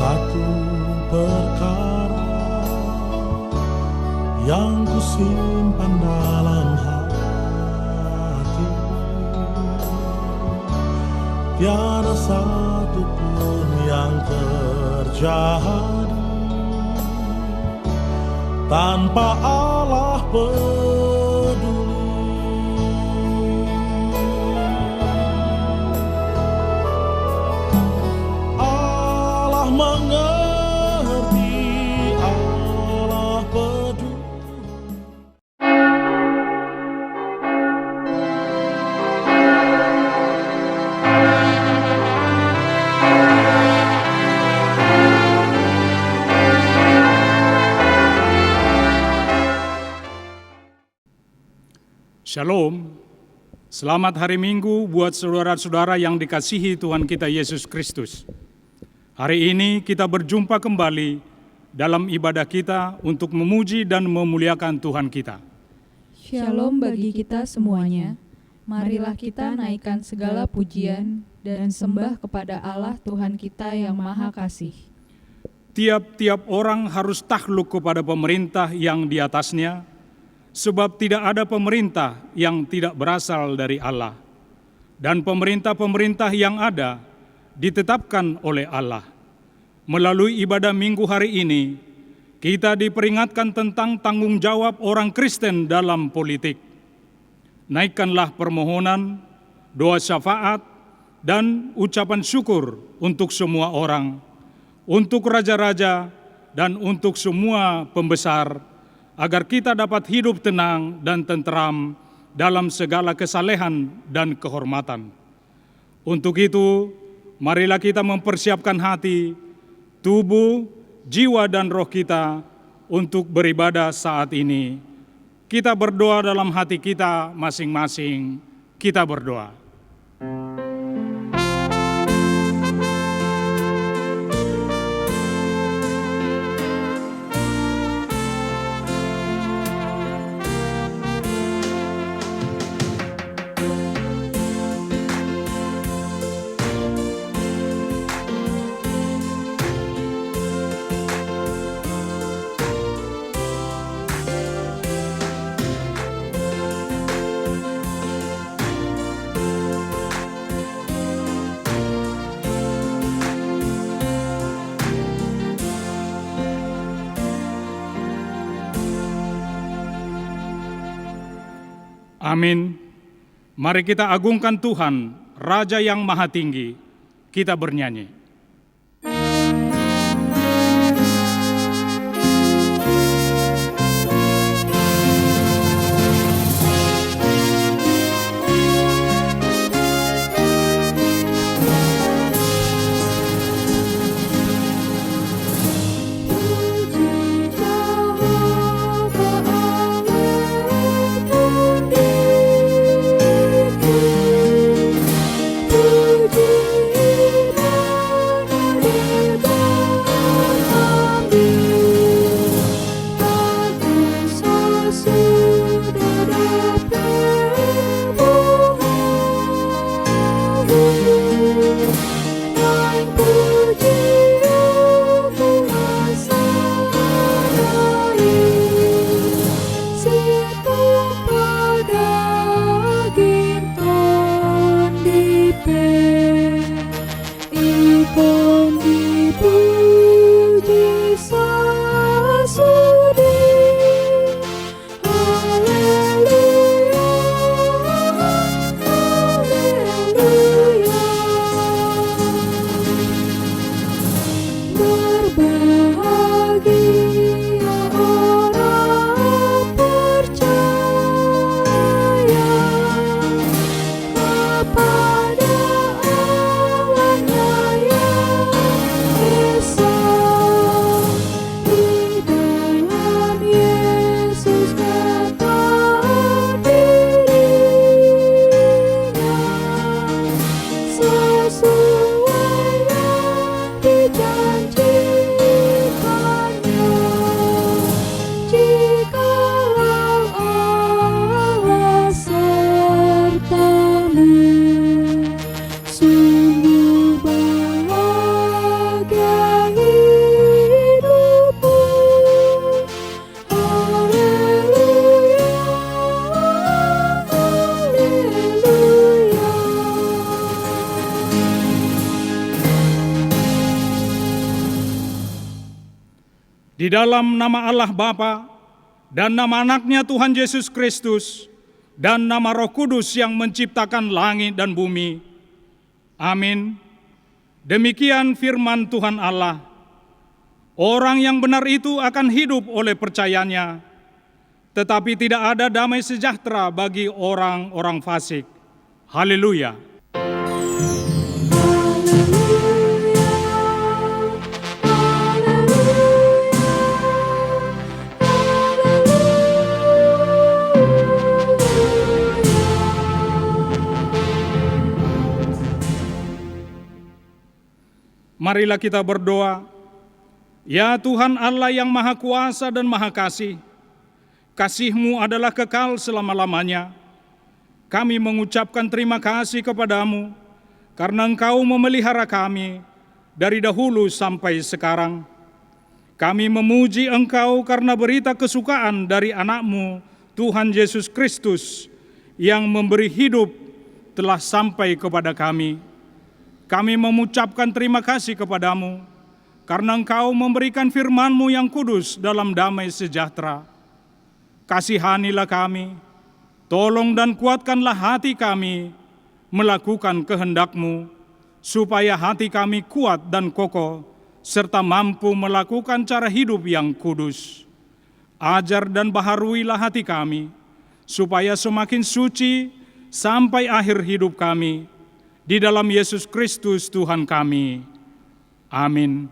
satu perkara yang kusimpan dalam hati, tiada satu pun yang terjadi tanpa Allah peduli. Allah mengerti, Allah peduli. Shalom, selamat hari Minggu buat saudara-saudara yang dikasihi Tuhan kita Yesus Kristus. Hari ini kita berjumpa kembali dalam ibadah kita untuk memuji dan memuliakan Tuhan kita. Shalom bagi kita semuanya, marilah kita naikkan segala pujian dan sembah kepada Allah Tuhan kita yang Maha Kasih. Tiap-tiap orang harus takluk kepada pemerintah yang di atasnya, sebab tidak ada pemerintah yang tidak berasal dari Allah. Dan pemerintah-pemerintah yang ada ditetapkan oleh Allah. Melalui ibadah Minggu hari ini, kita diperingatkan tentang tanggung jawab orang Kristen dalam politik. Naikkanlah permohonan, doa syafaat, dan ucapan syukur untuk semua orang, untuk raja-raja, dan untuk semua pembesar, agar kita dapat hidup tenang dan tenteram dalam segala kesalehan dan kehormatan. Untuk itu, marilah kita mempersiapkan hati, tubuh, jiwa, dan roh kita untuk beribadah saat ini. Kita berdoa dalam hati kita masing-masing. Kita berdoa. Amin. Mari kita agungkan Tuhan, Raja yang Maha Tinggi. Kita bernyanyi. Di dalam nama Allah Bapa dan nama anaknya Tuhan Yesus Kristus dan nama Roh Kudus yang menciptakan langit dan bumi. Amin. Demikian firman Tuhan Allah. Orang yang benar itu akan hidup oleh percayanya, tetapi tidak ada damai sejahtera bagi orang-orang fasik. Haleluya. Marilah kita berdoa. Ya Tuhan Allah yang Maha Kuasa dan Maha Kasih, kasih-Mu adalah kekal selama-lamanya. Kami mengucapkan terima kasih kepadamu karena Engkau memelihara kami dari dahulu sampai sekarang. Kami memuji Engkau karena berita kesukaan dari anak-Mu, Tuhan Yesus Kristus, yang memberi hidup telah sampai kepada kami. Kami mengucapkan terima kasih kepadamu karena Engkau memberikan firman-Mu yang kudus dalam damai sejahtera. Kasihanilah kami, tolong dan kuatkanlah hati kami melakukan kehendak-Mu, supaya hati kami kuat dan kokoh, serta mampu melakukan cara hidup yang kudus. Ajar dan baharuilah hati kami, supaya semakin suci sampai akhir hidup kami, di dalam Yesus Kristus Tuhan kami. Amin.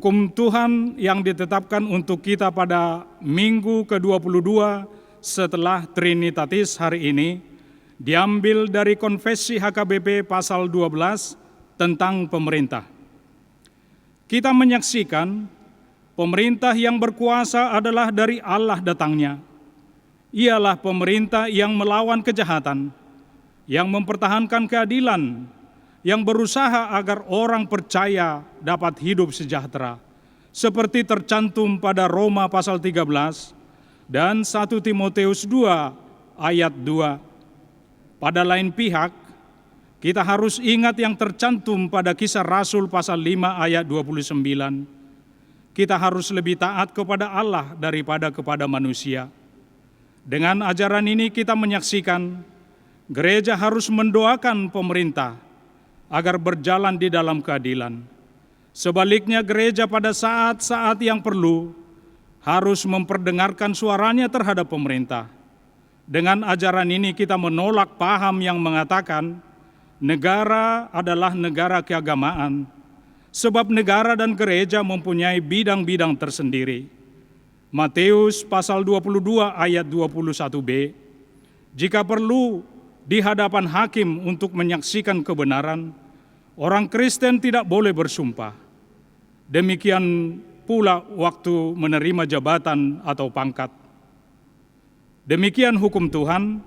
Hukum Tuhan yang ditetapkan untuk kita pada minggu ke-22 setelah Trinitatis hari ini diambil dari Konfesi HKBP pasal 12 tentang pemerintah. Kita menyaksikan pemerintah yang berkuasa adalah dari Allah datangnya. Ialah pemerintah yang melawan kejahatan, yang mempertahankan keadilan, yang berusaha agar orang percaya dapat hidup sejahtera, seperti tercantum pada Roma pasal 13 dan 1 Timoteus 2 ayat 2. Pada lain pihak, kita harus ingat yang tercantum pada Kisah Rasul pasal 5 ayat 29. Kita harus lebih taat kepada Allah daripada kepada manusia. Dengan ajaran ini kita menyaksikan gereja harus mendoakan pemerintah agar berjalan di dalam keadilan. Sebaliknya gereja pada saat-saat yang perlu harus memperdengarkan suaranya terhadap pemerintah. Dengan ajaran ini kita menolak paham yang mengatakan negara adalah negara keagamaan, sebab negara dan gereja mempunyai bidang-bidang tersendiri. Matius pasal 22 ayat 21b, jika perlu di hadapan hakim untuk menyaksikan kebenaran, orang Kristen tidak boleh bersumpah. Demikian pula waktu menerima jabatan atau pangkat. Demikian hukum Tuhan,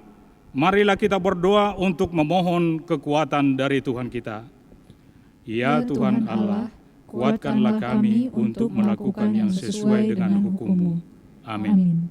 marilah kita berdoa untuk memohon kekuatan dari Tuhan kita. Ya Tuhan Allah, kuatkanlah kami untuk melakukan yang sesuai dengan hukum-Mu. Amin.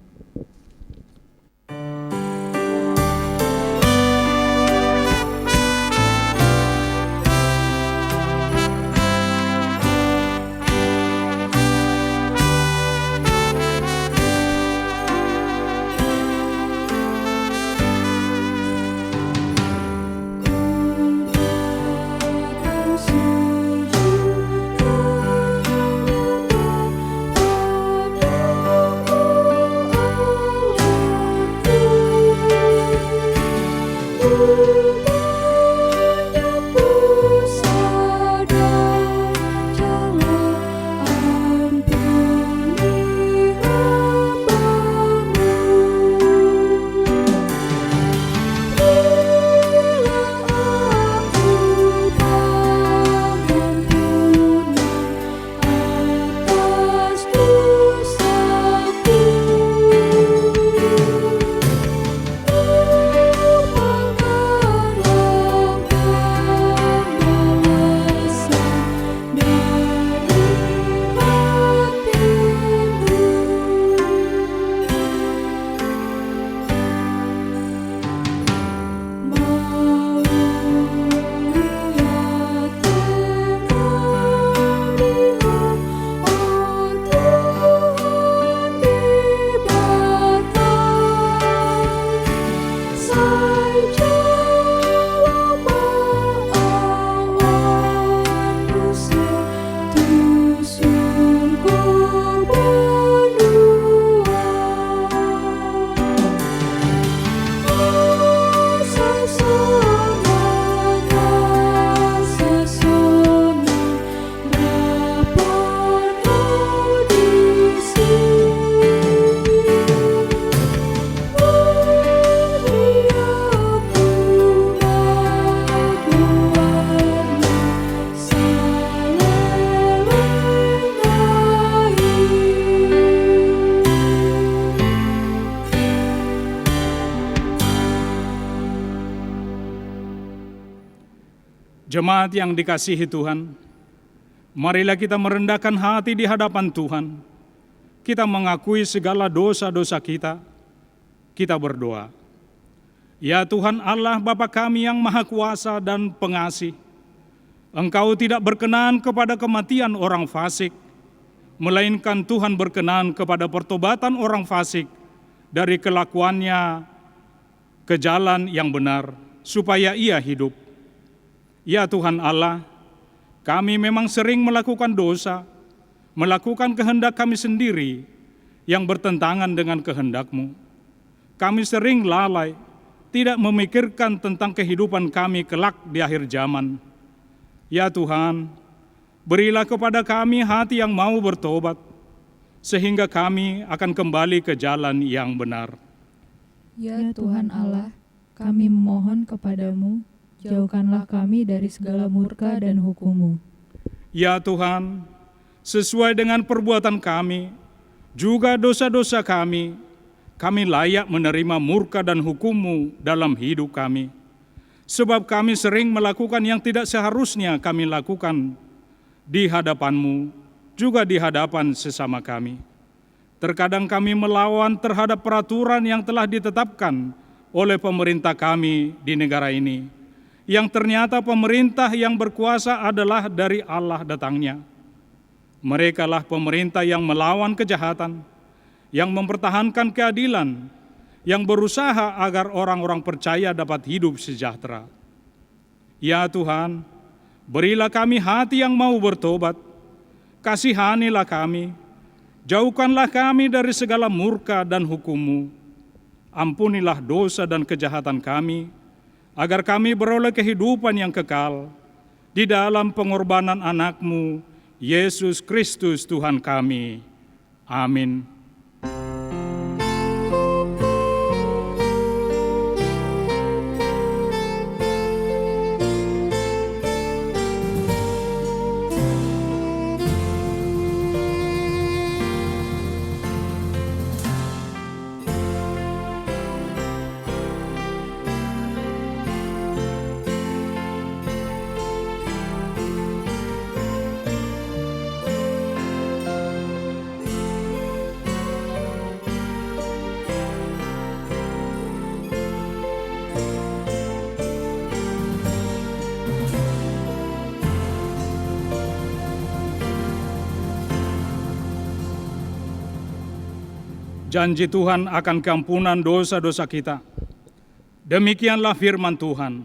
Jemaat yang dikasihi Tuhan, marilah kita merendahkan hati di hadapan Tuhan. Kita mengakui segala dosa-dosa kita. Kita berdoa. Ya Tuhan Allah Bapa kami yang Maha Kuasa dan Pengasih, Engkau tidak berkenan kepada kematian orang fasik, melainkan Tuhan berkenan kepada pertobatan orang fasik dari kelakuannya ke jalan yang benar, supaya ia hidup. Ya Tuhan Allah, kami memang sering melakukan dosa, melakukan kehendak kami sendiri yang bertentangan dengan kehendak-Mu. Kami sering lalai, tidak memikirkan tentang kehidupan kami kelak di akhir zaman. Ya Tuhan, berilah kepada kami hati yang mau bertobat, sehingga kami akan kembali ke jalan yang benar. Ya Tuhan Allah, kami memohon kepadamu, jauhkanlah kami dari segala murka dan hukum-Mu. Ya Tuhan, sesuai dengan perbuatan kami, juga dosa-dosa kami layak menerima murka dan hukum-Mu dalam hidup kami. Sebab kami sering melakukan yang tidak seharusnya kami lakukan di hadapan-Mu, juga di hadapan sesama kami. Terkadang kami melawan terhadap peraturan yang telah ditetapkan oleh pemerintah kami di negara ini, yang ternyata pemerintah yang berkuasa adalah dari Allah datangnya. Merekalah pemerintah yang melawan kejahatan, yang mempertahankan keadilan, yang berusaha agar orang-orang percaya dapat hidup sejahtera. Ya Tuhan, berilah kami hati yang mau bertobat, kasihanilah kami, Jauhkanlah kami dari segala murka dan hukum-Mu. Ampunilah dosa dan kejahatan kami, agar kami beroleh kehidupan yang kekal di dalam pengorbanan anak-Mu, Yesus Kristus Tuhan kami. Amin. Janji Tuhan akan keampunan dosa-dosa kita. Demikianlah firman Tuhan.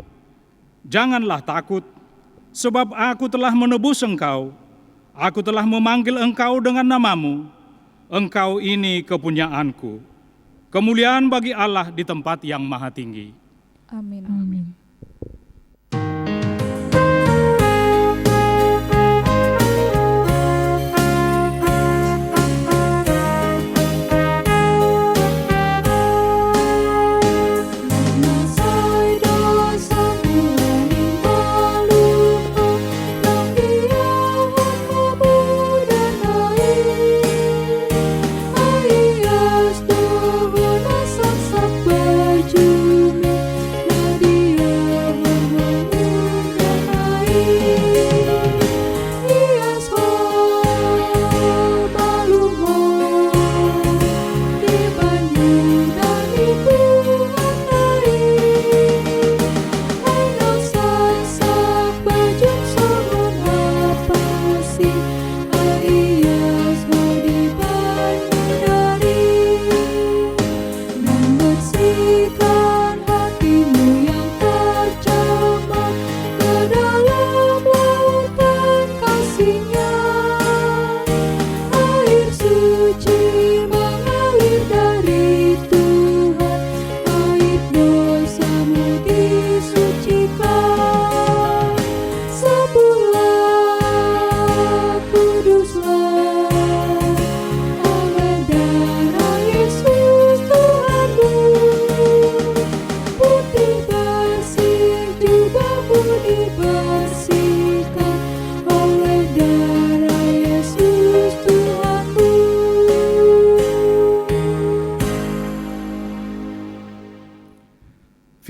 Janganlah takut, sebab Aku telah menebus engkau. Aku telah memanggil engkau dengan namamu. Engkau ini kepunyaanku. Kemuliaan bagi Allah di tempat yang maha tinggi. Amin. Amin.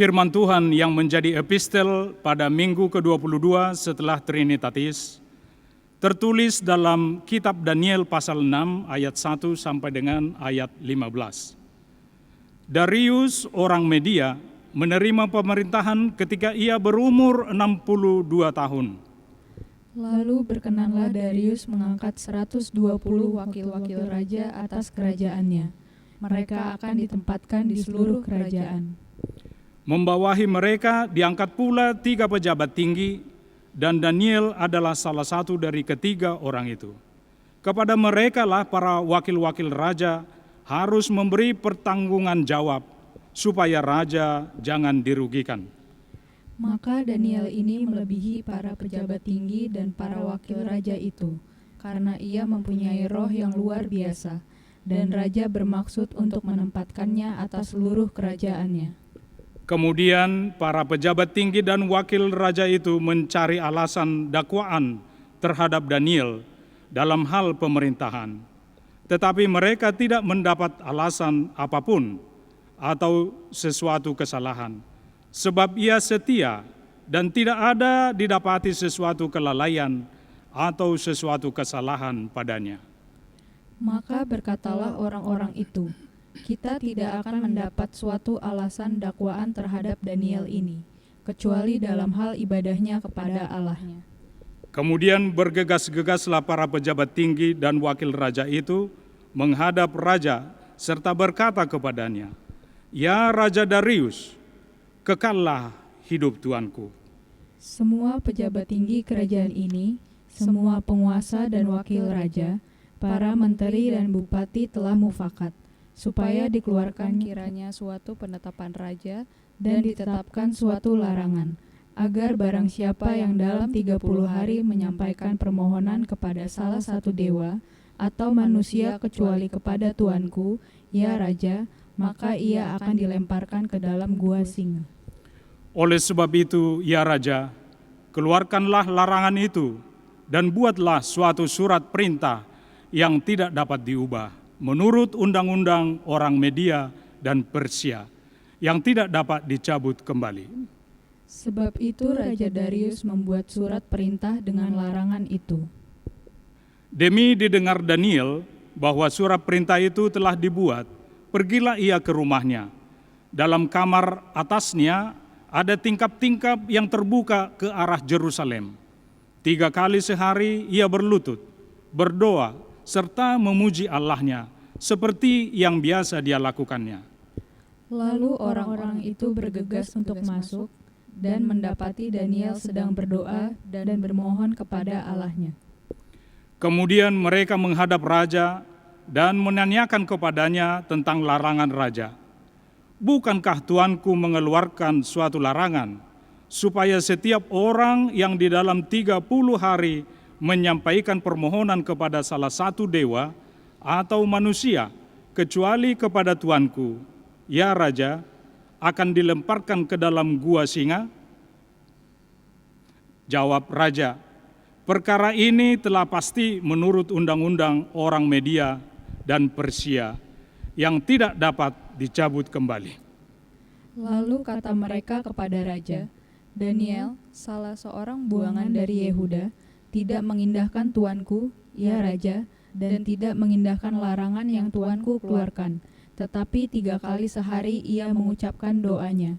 Firman Tuhan yang menjadi epistel pada minggu ke-22 setelah Trinitatis, tertulis dalam kitab Daniel pasal 6 ayat 1 sampai dengan ayat 15. Darius orang Media menerima pemerintahan ketika ia berumur 62 tahun. Lalu berkenanlah Darius mengangkat 120 wakil-wakil raja atas kerajaannya. Mereka akan ditempatkan di seluruh kerajaan. Membawahi mereka diangkat pula 3 pejabat tinggi, dan Daniel adalah salah satu dari ketiga orang itu. Kepada mereka lah para wakil-wakil raja harus memberi pertanggungan jawab, supaya raja jangan dirugikan. Maka Daniel ini melebihi para pejabat tinggi dan para wakil raja itu, karena ia mempunyai roh yang luar biasa, dan raja bermaksud untuk menempatkannya atas seluruh kerajaannya. Kemudian para pejabat tinggi dan wakil raja itu mencari alasan dakwaan terhadap Daniel dalam hal pemerintahan. Tetapi mereka tidak mendapat alasan apapun atau sesuatu kesalahan, sebab ia setia dan tidak ada didapati sesuatu kelalaian atau sesuatu kesalahan padanya. Maka berkatalah orang-orang itu, kita tidak akan mendapat suatu alasan dakwaan terhadap Daniel ini, kecuali dalam hal ibadahnya kepada Allahnya. Kemudian bergegas-gegaslah para pejabat tinggi dan wakil raja itu menghadap raja serta berkata kepadanya, "Ya Raja Darius, kekallah hidup tuanku." Semua pejabat tinggi kerajaan ini, semua penguasa dan wakil raja, para menteri dan bupati telah mufakat, supaya dikeluarkan kiranya suatu penetapan raja dan ditetapkan suatu larangan, agar barang siapa yang dalam 30 hari menyampaikan permohonan kepada salah satu dewa atau manusia kecuali kepada Tuanku, ya Raja, maka ia akan dilemparkan ke dalam gua singa. Oleh sebab itu, ya Raja, keluarkanlah larangan itu dan buatlah suatu surat perintah yang tidak dapat diubah menurut undang-undang orang Media dan Persia yang tidak dapat dicabut kembali. Sebab itu Raja Darius membuat surat perintah dengan larangan itu. Demi didengar Daniel bahwa surat perintah itu telah dibuat, pergilah ia ke rumahnya. Dalam kamar atasnya ada tingkap-tingkap yang terbuka ke arah Yerusalem. 3 kali sehari ia berlutut, berdoa, serta memuji Allahnya, seperti yang biasa dia lakukannya. Lalu orang-orang itu bergegas untuk masuk dan mendapati Daniel sedang berdoa dan bermohon kepada Allahnya. Kemudian mereka menghadap raja dan menanyakan kepadanya tentang larangan raja. Bukankah Tuanku mengeluarkan suatu larangan, supaya setiap orang yang di dalam 30 hari menyampaikan permohonan kepada salah satu dewa atau manusia, kecuali kepada Tuanku, ya Raja, akan dilemparkan ke dalam gua singa? Jawab raja, perkara ini telah pasti menurut undang-undang orang Media dan Persia yang tidak dapat dicabut kembali. Lalu kata mereka kepada raja, Daniel, salah seorang buangan dari Yehuda, tidak mengindahkan Tuanku, ya Raja, dan tidak mengindahkan larangan yang Tuanku keluarkan, tetapi 3 kali sehari ia mengucapkan doanya.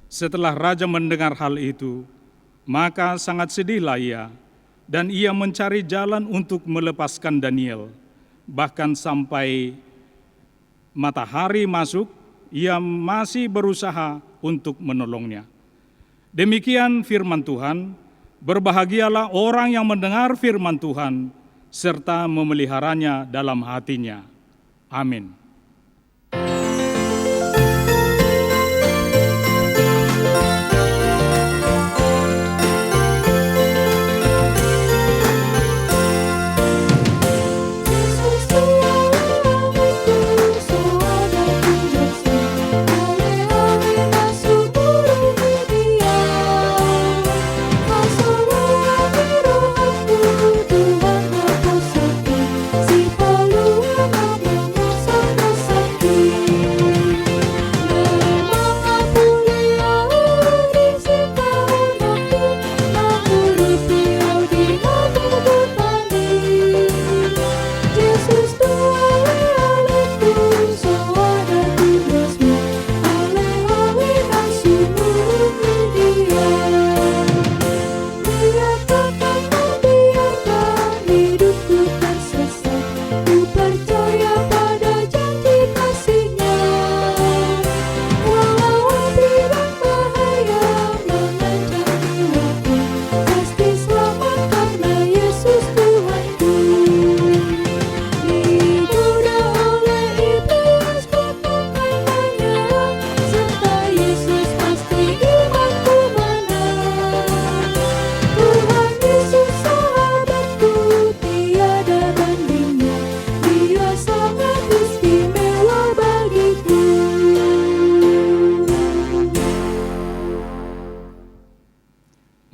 Setelah raja mendengar hal itu, maka sangat sedihlah ia, dan ia mencari jalan untuk melepaskan Daniel. Bahkan sampai matahari masuk, ia masih berusaha untuk menolongnya. Demikian firman Tuhan, berbahagialah orang yang mendengar firman Tuhan, serta memeliharanya dalam hatinya. Amin.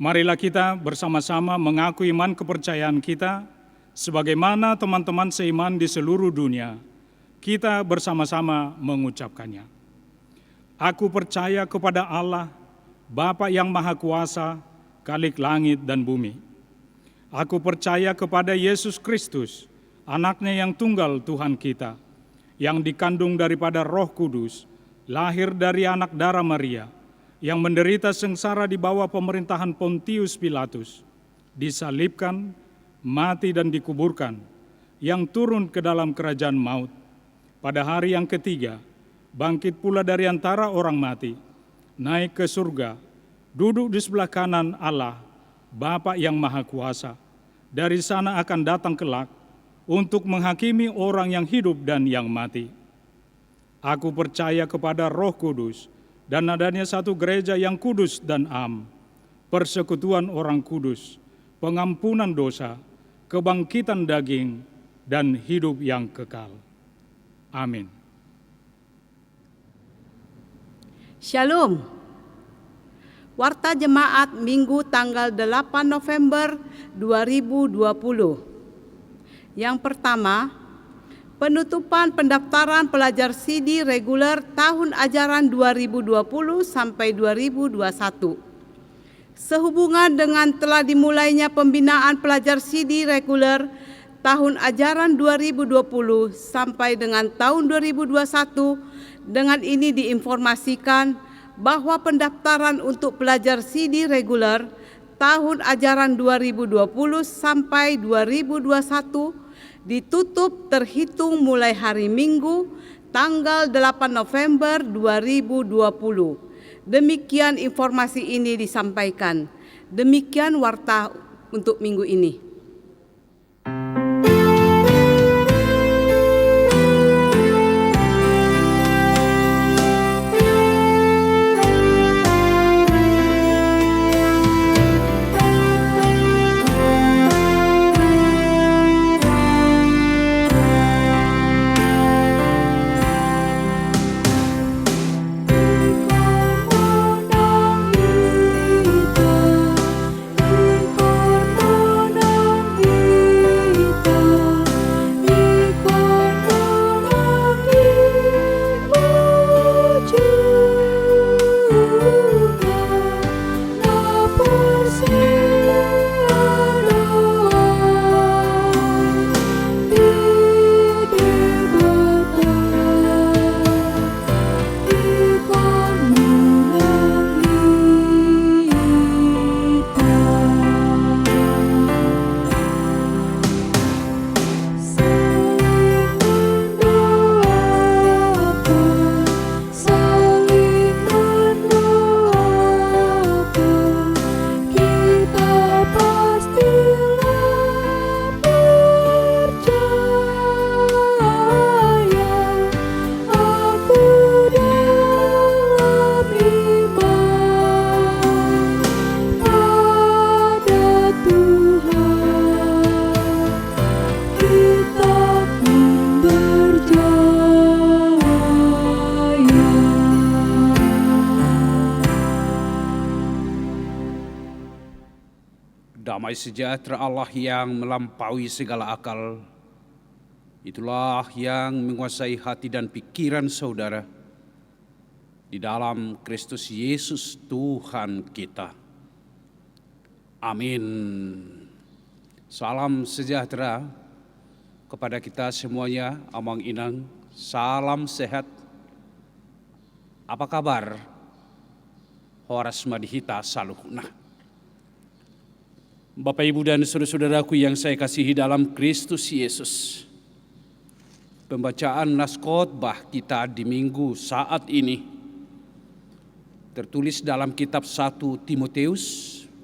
Marilah kita bersama-sama mengaku iman kepercayaan kita, sebagaimana teman-teman seiman di seluruh dunia. Kita bersama-sama mengucapkannya. Aku percaya kepada Allah, Bapa yang Maha Kuasa, Khalik langit dan bumi. Aku percaya kepada Yesus Kristus, Anaknya yang tunggal Tuhan kita, yang dikandung daripada Roh Kudus, lahir dari anak darah Maria, yang menderita sengsara di bawah pemerintahan Pontius Pilatus, disalibkan, mati dan dikuburkan, yang turun ke dalam kerajaan maut. Pada hari yang ketiga, bangkit pula dari antara orang mati, naik ke surga, duduk di sebelah kanan Allah, Bapa yang Maha Kuasa. Dari sana akan datang kelak untuk menghakimi orang yang hidup dan yang mati. Aku percaya kepada Roh Kudus dan adanya satu gereja yang kudus dan am, persekutuan orang kudus, pengampunan dosa, kebangkitan daging, dan hidup yang kekal. Amin. Shalom. Warta Jemaat Minggu tanggal 8 November 2020. Yang pertama, penutupan pendaftaran pelajar CD reguler tahun ajaran 2020 sampai 2021. Sehubungan dengan telah dimulainya pembinaan pelajar CD reguler tahun ajaran 2020 sampai dengan tahun 2021, dengan ini diinformasikan bahwa pendaftaran untuk pelajar CD reguler tahun ajaran 2020 sampai 2021 ditutup terhitung mulai hari Minggu tanggal 8 November 2020. Demikian informasi ini disampaikan. Demikian warta untuk minggu ini. Damai sejahtera Allah yang melampaui segala akal, itulah yang menguasai hati dan pikiran saudara di dalam Kristus Yesus Tuhan kita. Amin. Salam sejahtera kepada kita semuanya, Amang Inang. Salam sehat. Apa kabar? Horas Madihita Saluhna. Bapak, Ibu, dan saudara-saudaraku yang saya kasihi dalam Kristus Yesus. Pembacaan naskotbah kita di minggu saat ini tertulis dalam kitab 1 Timotius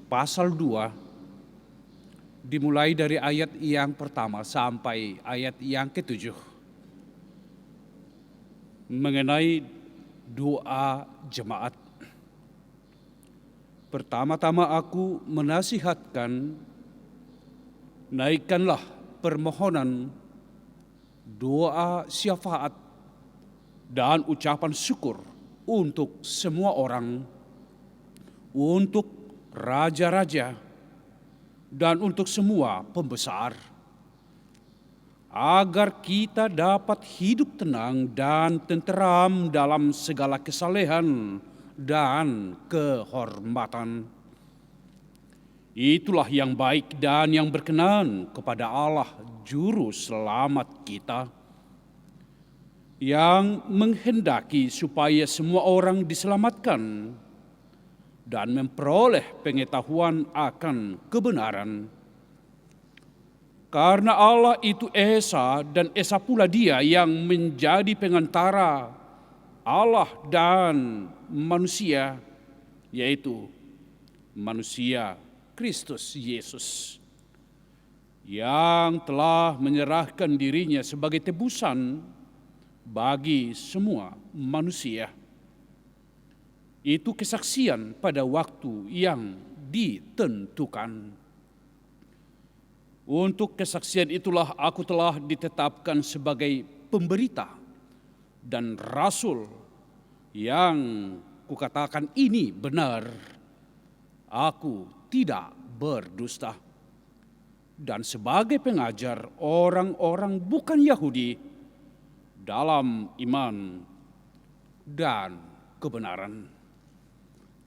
pasal 2, dimulai dari ayat yang pertama sampai ayat yang ke-7. Mengenai doa jemaat. Pertama-tama aku menasihatkan, naikkanlah permohonan, doa syafaat, dan ucapan syukur untuk semua orang, untuk raja-raja, dan untuk semua pembesar, agar kita dapat hidup tenang dan tenteram dalam segala kesalehan dan kehormatan. Itulah yang baik dan yang berkenan kepada Allah Juru Selamat kita, yang menghendaki supaya semua orang diselamatkan dan memperoleh pengetahuan akan kebenaran. Karena Allah itu Esa, dan Esa pula Dia yang menjadi pengantara Allah dan manusia, yaitu manusia Kristus Yesus. yang telah menyerahkan dirinya sebagai tebusan bagi semua manusia. Itu kesaksian pada waktu yang ditentukan. Untuk kesaksian itulah aku telah ditetapkan sebagai pemberita dan rasul yang kukatakan ini benar. Aku tidak berdusta. Dan sebagai pengajar orang-orang bukan Yahudi dalam iman dan kebenaran.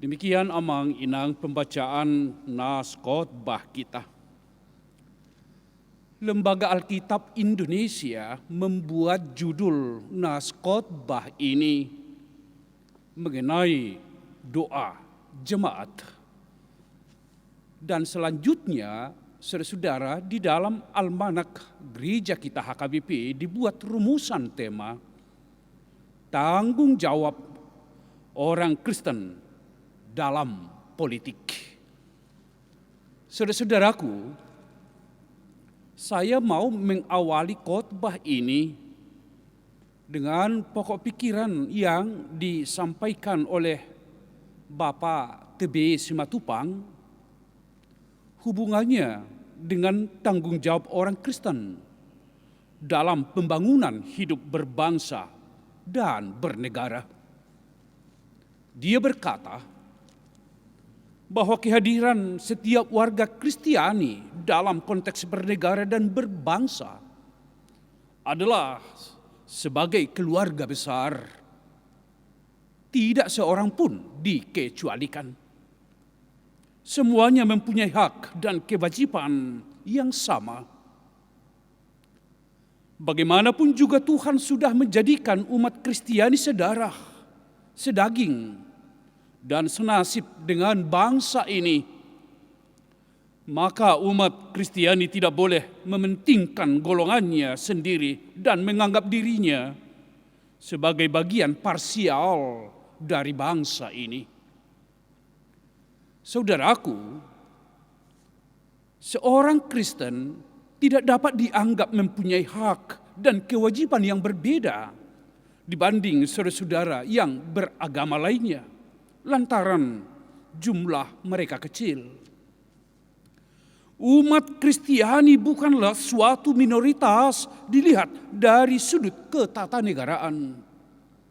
Demikian amang inang pembacaan nas khotbah kita. Lembaga Alkitab Indonesia membuat judul nas khotbah ini mengenai doa jemaat. Dan selanjutnya, saudara-saudara, di dalam almanak gereja kita HKBP dibuat rumusan tema tanggung jawab orang Kristen dalam politik. Saudara-saudaraku, saya mau mengawali khotbah ini dengan pokok pikiran yang disampaikan oleh Bapak TB Simatupang, hubungannya dengan tanggung jawab orang Kristen dalam pembangunan hidup berbangsa dan bernegara. Dia berkata bahwa kehadiran setiap warga Kristiani dalam konteks bernegara dan berbangsa adalah sebagai keluarga besar. Tidak seorang pun dikecualikan. Semuanya mempunyai hak dan kewajiban yang sama. Bagaimanapun juga Tuhan sudah menjadikan umat Kristiani sedarah, sedaging, dan senasib dengan bangsa ini, maka umat Kristiani tidak boleh mementingkan golongannya sendiri dan menganggap dirinya sebagai bagian parsial dari bangsa ini. Saudaraku, seorang Kristen tidak dapat dianggap mempunyai hak dan kewajiban yang berbeda dibanding saudara-saudara yang beragama lainnya, lantaran jumlah mereka kecil. Umat Kristiani bukanlah suatu minoritas dilihat dari sudut ketatanegaraan.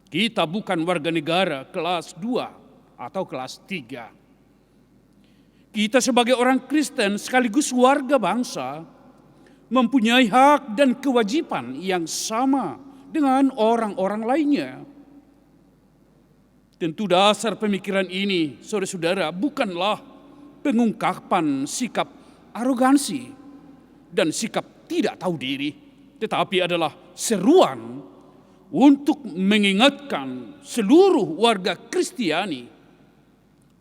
Kita bukan warga negara kelas 2 atau kelas 3. Kita sebagai orang Kristen sekaligus warga bangsa mempunyai hak dan kewajiban yang sama dengan orang-orang lainnya. Tentu dasar pemikiran ini, saudara-saudara, bukanlah pengungkapan sikap arogansi dan sikap tidak tahu diri, tetapi adalah seruan untuk mengingatkan seluruh warga Kristiani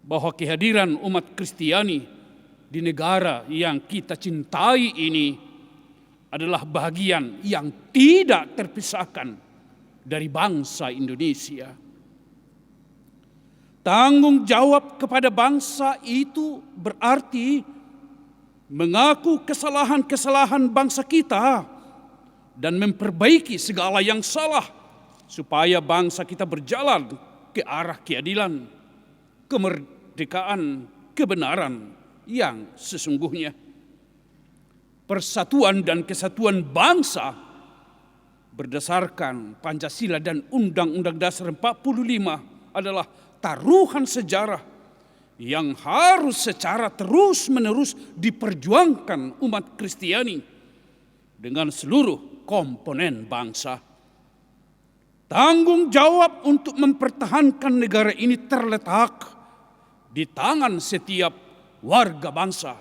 bahwa kehadiran umat Kristiani di negara yang kita cintai ini adalah bagian yang tidak terpisahkan dari bangsa Indonesia. Tanggung jawab kepada bangsa itu berarti mengaku kesalahan-kesalahan bangsa kita dan memperbaiki segala yang salah supaya bangsa kita berjalan ke arah keadilan, kemerdekaan, kebenaran yang sesungguhnya. Persatuan dan kesatuan bangsa berdasarkan Pancasila dan Undang-Undang Dasar 45 adalah taruhan sejarah yang harus secara terus-menerus diperjuangkan umat Kristiani dengan seluruh komponen bangsa. Tanggung jawab untuk mempertahankan negara ini terletak di tangan setiap warga bangsa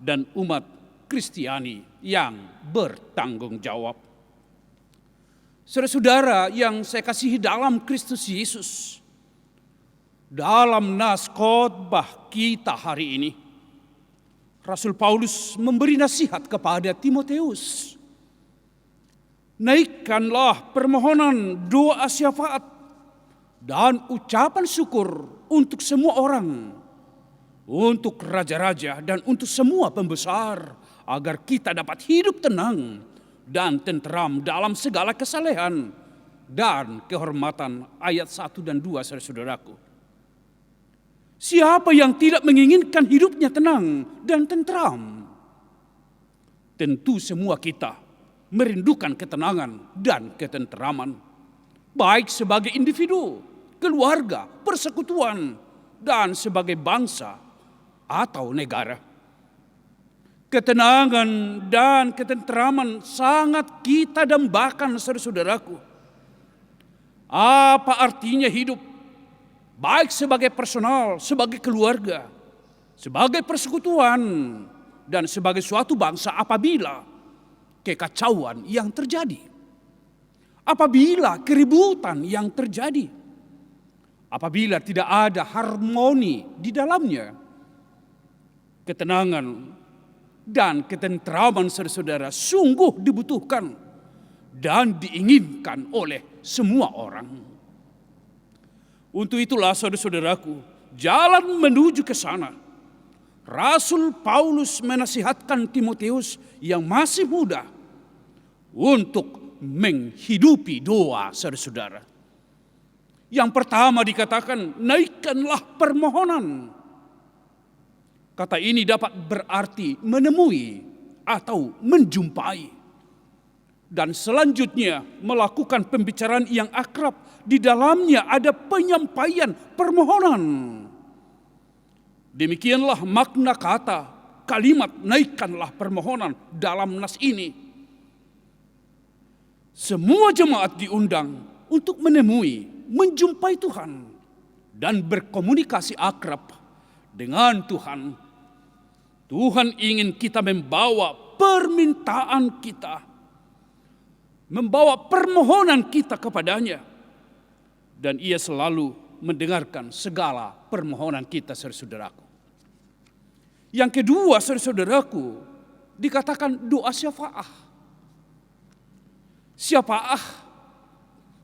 dan umat Kristiani yang bertanggung jawab. Saudara-saudara yang saya kasihi dalam Kristus Yesus, dalam nas khotbah kita hari ini, Rasul Paulus memberi nasihat kepada Timoteus. Naikkanlah permohonan, doa syafaat, dan ucapan syukur untuk semua orang, untuk raja-raja dan untuk semua pembesar, agar kita dapat hidup tenang dan tenteram dalam segala kesalehan dan kehormatan. Ayat 1 dan 2, saudara-saudaraku. Siapa yang tidak menginginkan hidupnya tenang dan tenteram? Tentu semua kita merindukan ketenangan dan ketenteraman, baik sebagai individu, keluarga, persekutuan, dan sebagai bangsa atau negara. Ketenangan dan ketenteraman sangat kita dambakan, saudara-saudaraku. Apa artinya hidup, baik sebagai personal, sebagai keluarga, sebagai persekutuan, dan sebagai suatu bangsa apabila kekacauan yang terjadi, apabila keributan yang terjadi, apabila tidak ada harmoni di dalamnya. Ketenangan dan ketenteraman, saudara-saudara, sungguh dibutuhkan dan diinginkan oleh semua orang. Untuk itulah, saudara-saudaraku, jalan menuju ke sana, Rasul Paulus menasihatkan Timotius yang masih muda untuk menghidupi doa, saudara-saudara. Yang pertama dikatakan, naikkanlah permohonan. Kata ini dapat berarti menemui atau menjumpai. Dan selanjutnya melakukan pembicaraan yang akrab. Di dalamnya ada penyampaian permohonan. Demikianlah makna kata kalimat naikkanlah permohonan dalam nas ini. Semua jemaat diundang untuk menemui, menjumpai Tuhan, dan berkomunikasi akrab dengan Tuhan. Tuhan ingin kita membawa permintaan kita, membawa permohonan kita kepadanya, dan Ia selalu mendengarkan segala permohonan kita, saudara-saudaraku. Yang kedua, saudara-saudaraku, dikatakan doa syafaah. Syafaah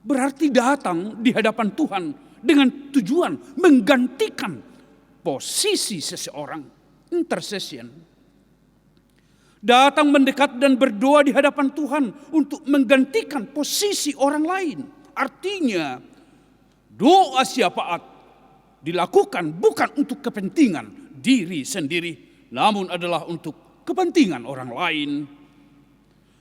berarti datang di hadapan Tuhan dengan tujuan menggantikan posisi seseorang. Intercession. Datang mendekat dan berdoa di hadapan Tuhan untuk menggantikan posisi orang lain. Artinya doa syafaat dilakukan bukan untuk kepentingan diri sendiri, namun adalah untuk kepentingan orang lain.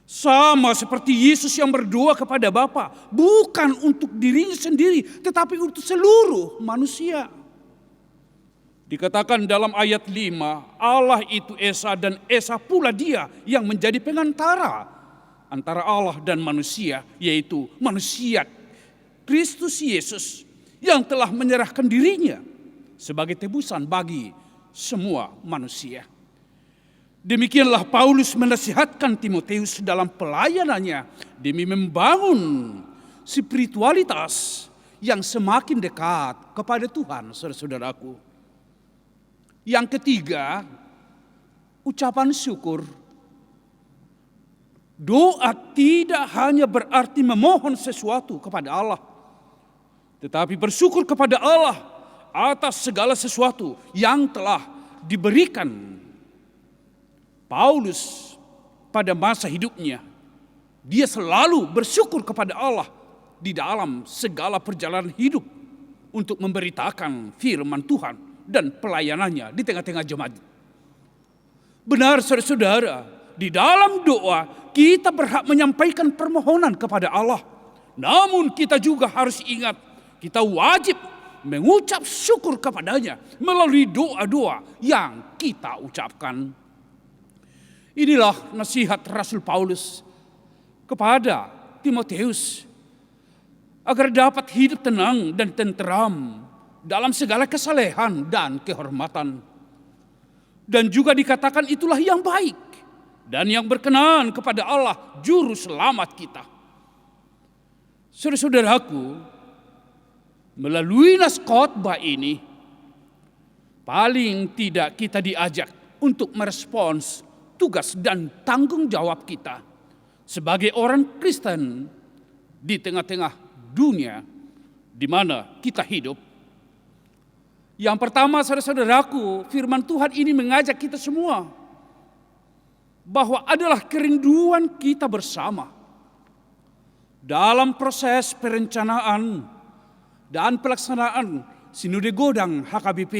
Sama seperti Yesus yang berdoa kepada Bapa, bukan untuk dirinya sendiri, tetapi untuk seluruh manusia. Dikatakan dalam ayat 5, Allah itu Esa dan Esa pula Dia yang menjadi pengantara antara Allah dan manusia, yaitu manusia Kristus Yesus yang telah menyerahkan dirinya sebagai tebusan bagi semua manusia. Demikianlah Paulus menasihatkan Timotius dalam pelayanannya demi membangun spiritualitas yang semakin dekat kepada Tuhan, saudara-saudaraku. Yang ketiga, ucapan syukur. Doa tidak hanya berarti memohon sesuatu kepada Allah, tetapi bersyukur kepada Allah atas segala sesuatu yang telah diberikan. Paulus pada masa hidupnya, dia selalu bersyukur kepada Allah di dalam segala perjalanan hidup untuk memberitakan firman Tuhan dan pelayanannya di tengah-tengah jemaat. Benar, saudara-saudara, di dalam doa kita berhak menyampaikan permohonan kepada Allah. Namun kita juga harus ingat, kita wajib mengucap syukur kepadanya melalui doa-doa yang kita ucapkan. Inilah nasihat Rasul Paulus kepada Timotius agar dapat hidup tenang dan tenteram dalam segala kesalehan dan kehormatan. Dan juga dikatakan itulah yang baik dan yang berkenan kepada Allah juru selamat kita. Saudara-saudaraku, melalui nas khotbah ini paling tidak kita diajak untuk merespons tugas dan tanggung jawab kita sebagai orang Kristen di tengah-tengah dunia di mana kita hidup. Yang pertama, saudara-saudaraku, firman Tuhan ini mengajak kita semua bahwa adalah kerinduan kita bersama dalam proses perencanaan dan pelaksanaan Sinode Godang HKBP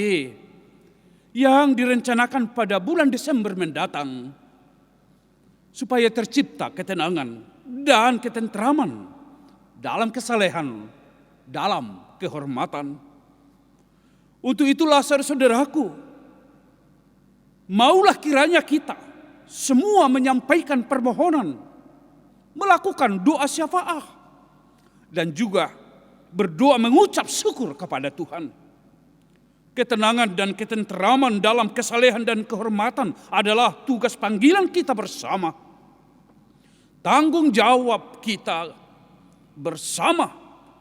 yang direncanakan pada bulan Desember mendatang, supaya tercipta ketenangan dan ketentraman dalam kesalehan, dalam kehormatan. Untuk itulah saudaraku, maulah kiranya kita semua menyampaikan permohonan, melakukan doa syafaat, dan juga berdoa mengucap syukur kepada Tuhan. Ketenangan dan ketenteraman dalam kesalehan dan kehormatan adalah tugas panggilan kita bersama. Tanggung jawab kita bersama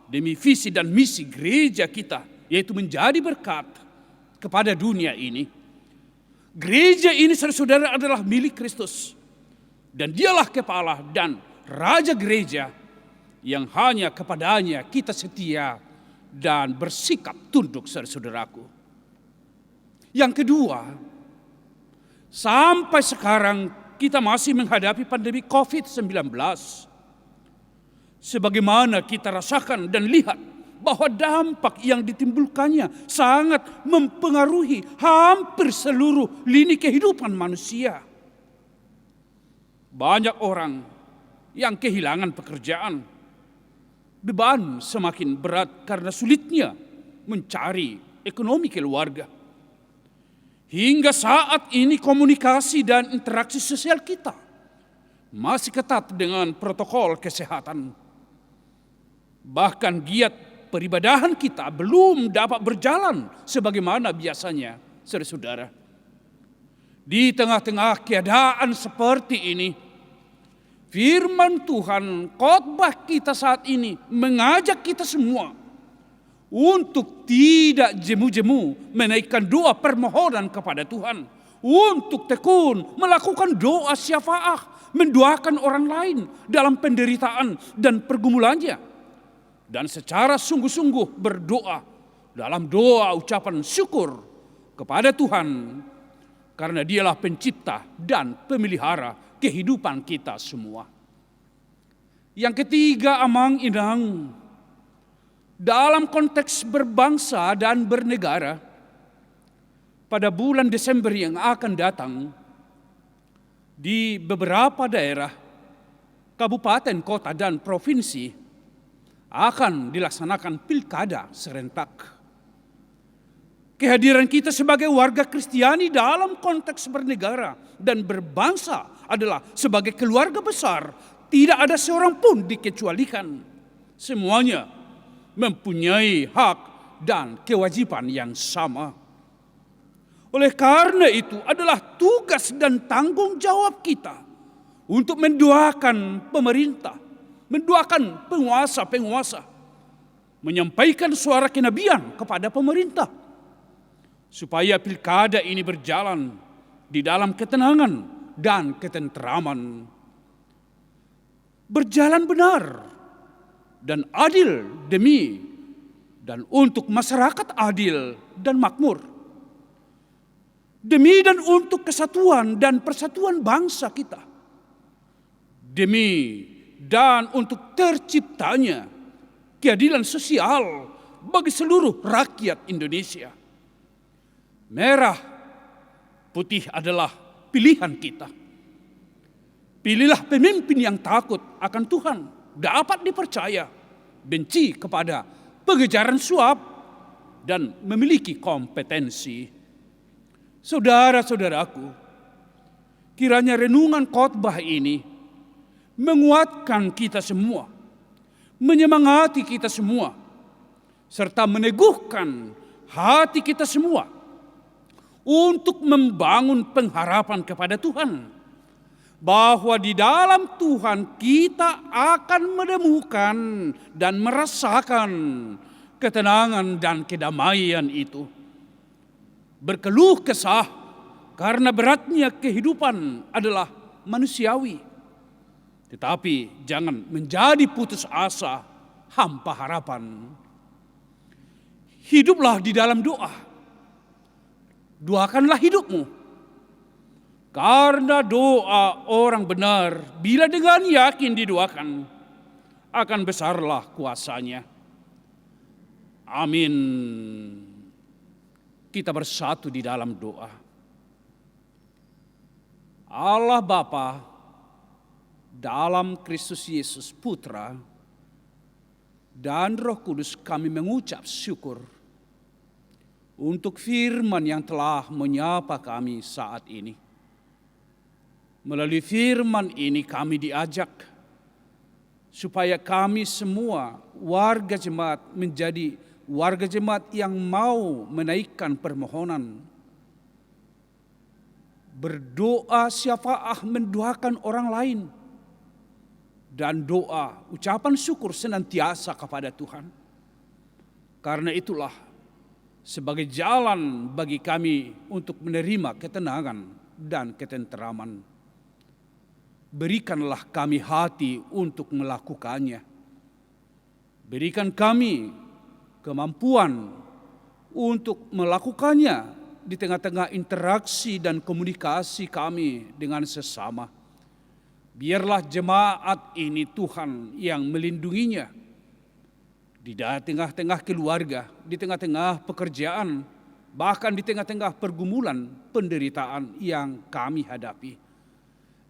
demi visi dan misi gereja kita, yaitu menjadi berkat kepada dunia ini. Gereja ini, saudara-saudara, adalah milik Kristus, dan dialah kepala dan raja gereja yang hanya kepadanya kita setia dan bersikap tunduk, saudaraku. Yang kedua, sampai sekarang kita masih menghadapi pandemi COVID-19. Sebagaimana kita rasakan dan lihat bahwa dampak yang ditimbulkannya sangat mempengaruhi hampir seluruh lini kehidupan manusia. Banyak orang yang kehilangan pekerjaan, beban semakin berat karena sulitnya mencari ekonomi keluarga. Hingga saat ini komunikasi dan interaksi sosial kita masih ketat dengan protokol kesehatan. Bahkan giat peribadahan kita belum dapat berjalan sebagaimana biasanya, saudara-saudara. Di tengah-tengah keadaan seperti ini, firman Tuhan, khotbah kita saat ini mengajak kita semua untuk tidak jemu-jemu menaikkan doa permohonan kepada Tuhan, untuk tekun melakukan doa syafaat, mendoakan orang lain dalam penderitaan dan pergumulannya, dan secara sungguh-sungguh berdoa dalam doa ucapan syukur kepada Tuhan, karena Dialah pencipta dan pemelihara kehidupan kita semua. Yang ketiga, amang inang, dalam konteks berbangsa dan bernegara, pada bulan Desember yang akan datang, di beberapa daerah, kabupaten, kota, dan provinsi akan dilaksanakan pilkada serentak. Kehadiran kita sebagai warga Kristiani dalam konteks bernegara dan berbangsa adalah sebagai keluarga besar. Tidak ada seorang pun dikecualikan. Semuanya mempunyai hak dan kewajiban yang sama. Oleh karena itu adalah tugas dan tanggung jawab kita untuk mendoakan pemerintah, mendoakan penguasa-penguasa, menyampaikan suara kenabian kepada pemerintah, supaya pilkada ini berjalan di dalam ketenangan dan ketenteraman, berjalan benar dan adil demi dan untuk masyarakat adil dan makmur, demi dan untuk kesatuan dan persatuan bangsa kita, demi dan untuk terciptanya keadilan sosial bagi seluruh rakyat Indonesia. Merah putih adalah pilihan kita. Pilihlah pemimpin yang takut akan Tuhan, dapat dipercaya, benci kepada pengejaran suap, dan memiliki kompetensi. Saudara-saudaraku, kiranya renungan khotbah ini menguatkan kita semua, menyemangati kita semua, serta meneguhkan hati kita semua untuk membangun pengharapan kepada Tuhan, bahwa di dalam Tuhan kita akan menemukan dan merasakan ketenangan dan kedamaian itu. Berkeluh kesah karena beratnya kehidupan adalah manusiawi, tetapi jangan menjadi putus asa, hampa harapan. Hiduplah di dalam doa. Doakanlah hidupmu. Karena doa orang benar, bila dengan yakin didoakan, akan besarlah kuasanya. Amin. Kita bersatu di dalam doa. Allah Bapa, dalam Kristus Yesus Putra, dan Roh Kudus, kami mengucap syukur untuk firman yang telah menyapa kami saat ini. Melalui firman ini kami diajak supaya kami semua warga jemaat menjadi warga jemaat yang mau menaikkan permohonan, berdoa syafaat, mendoakan orang lain, dan doa ucapan syukur senantiasa kepada Tuhan. Karena itulah sebagai jalan bagi kami untuk menerima ketenangan dan ketenteraman. Berikanlah kami hati untuk melakukannya. Berikan kami kemampuan untuk melakukannya di tengah-tengah interaksi dan komunikasi kami dengan sesama. Biarlah jemaat ini Tuhan yang melindunginya di tengah-tengah keluarga, di tengah-tengah pekerjaan, bahkan di tengah-tengah pergumulan penderitaan yang kami hadapi.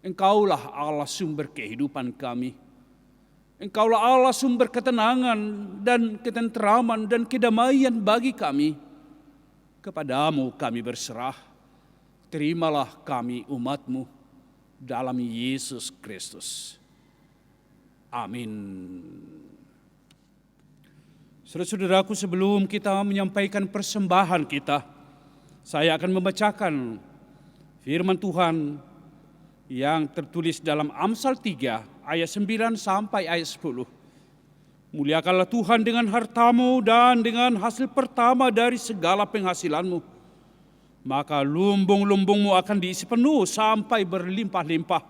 Engkaulah Allah sumber kehidupan kami. Engkaulah Allah sumber ketenangan dan ketenteraman dan kedamaian bagi kami. Kepadamu kami berserah. Terimalah kami umat-Mu dalam Yesus Kristus. Amin. Saudara-saudaraku, sebelum kita menyampaikan persembahan kita, saya akan membacakan firman Tuhan yang tertulis dalam Amsal 3 ayat 9 sampai ayat 10. Muliakanlah Tuhan dengan hartamu dan dengan hasil pertama dari segala penghasilanmu. Maka lumbung-lumbungmu akan diisi penuh sampai berlimpah-limpah.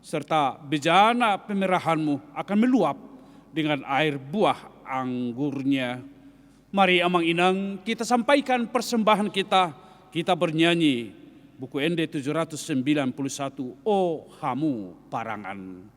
Serta bejana pemerahanmu akan meluap dengan air buah anggurnya. Mari amang inang kita sampaikan persembahan kita. Kita bernyanyi buku ND 791, O Hamu Parangan.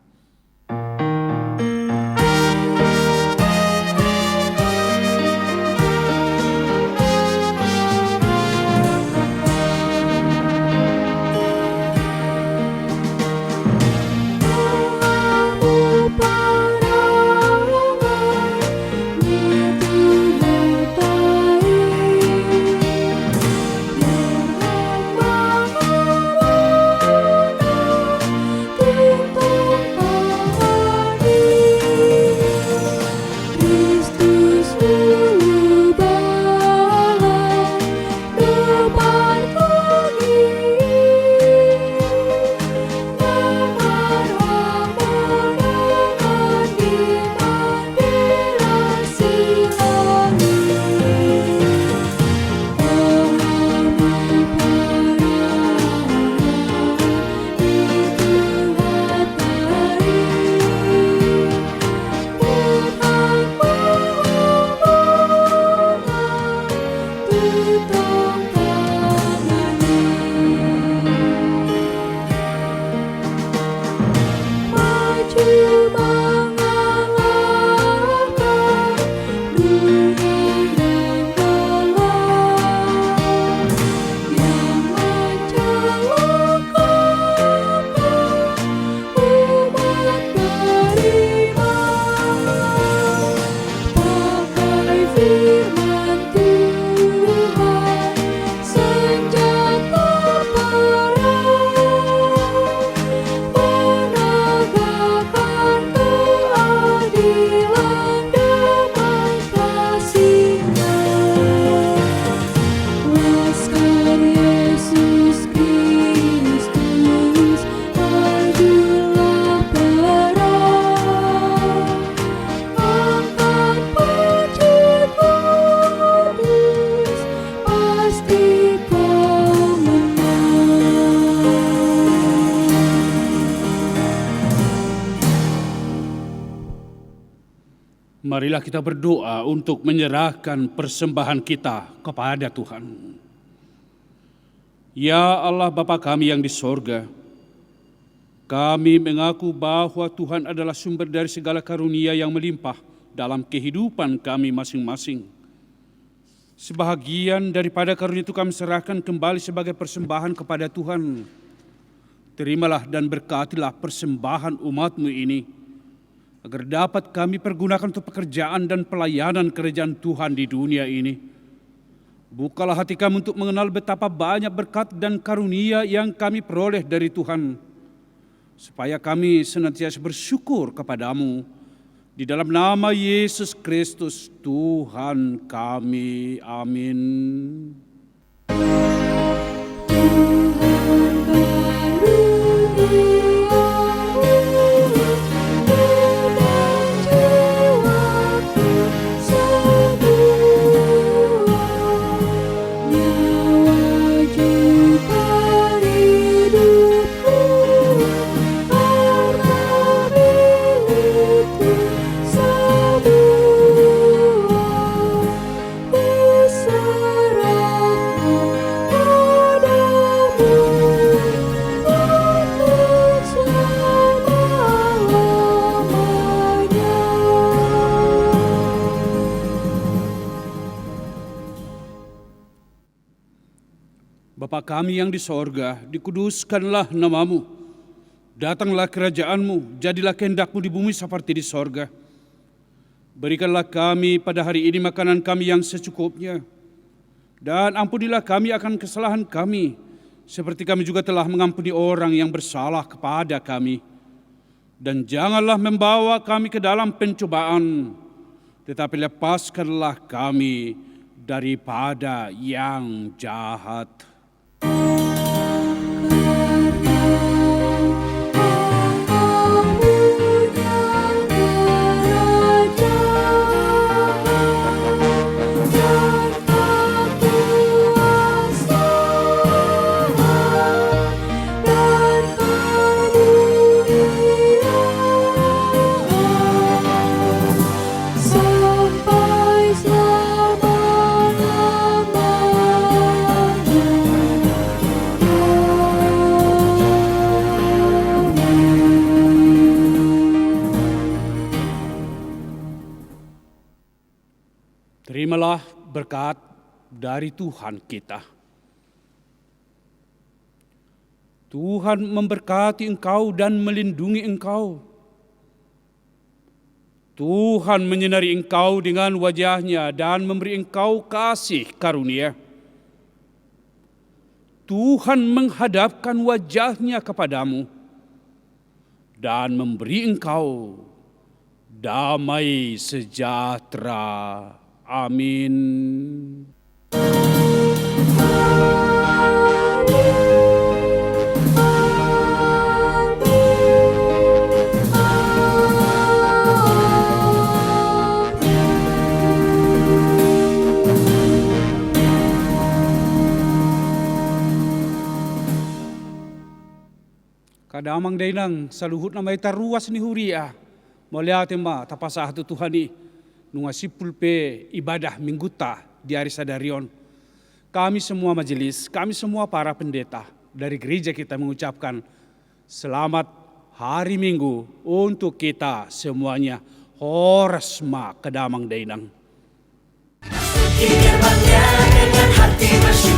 Marilah kita berdoa untuk menyerahkan persembahan kita kepada Tuhan. Ya Allah Bapa kami yang di sorga, kami mengaku bahwa Tuhan adalah sumber dari segala karunia yang melimpah dalam kehidupan kami masing-masing. Sebahagian daripada karunia itu kami serahkan kembali sebagai persembahan kepada Tuhan. Terimalah dan berkatilah persembahan umat-Mu ini, agar dapat kami pergunakan untuk pekerjaan dan pelayanan kerajaan Tuhan di dunia ini. Bukalah hati kami untuk mengenal betapa banyak berkat dan karunia yang kami peroleh dari Tuhan, supaya kami senantiasa bersyukur kepadamu. Di dalam nama Yesus Kristus Tuhan kami. Amin. Bapa kami yang di sorga, dikuduskanlah namamu. Datanglah kerajaanmu, jadilah kehendak-Mu di bumi seperti di sorga. Berikanlah kami pada hari ini makanan kami yang secukupnya. Dan ampunilah kami akan kesalahan kami, seperti kami juga telah mengampuni orang yang bersalah kepada kami. Dan janganlah membawa kami ke dalam pencobaan, tetapi lepaskanlah kami daripada yang jahat. Terimalah berkat dari Tuhan kita. Tuhan memberkati engkau dan melindungi engkau. Tuhan menyinari engkau dengan wajah-Nya dan memberi engkau kasih karunia. Tuhan menghadapkan wajah-Nya kepadamu dan memberi engkau damai sejahtera. Amin. Kadamang dainang saluhut na may taruas ni Huria. Moliate ma tapasah tu Tuhani. Nunga sipulpe ibadah mingguta di hari Sadarion. Kami semua majelis, kami semua para pendeta dari gereja kita mengucapkan selamat hari Minggu untuk kita semuanya. Horas ma kadamang dainang. Gerbangnya dengan hati bersyukur.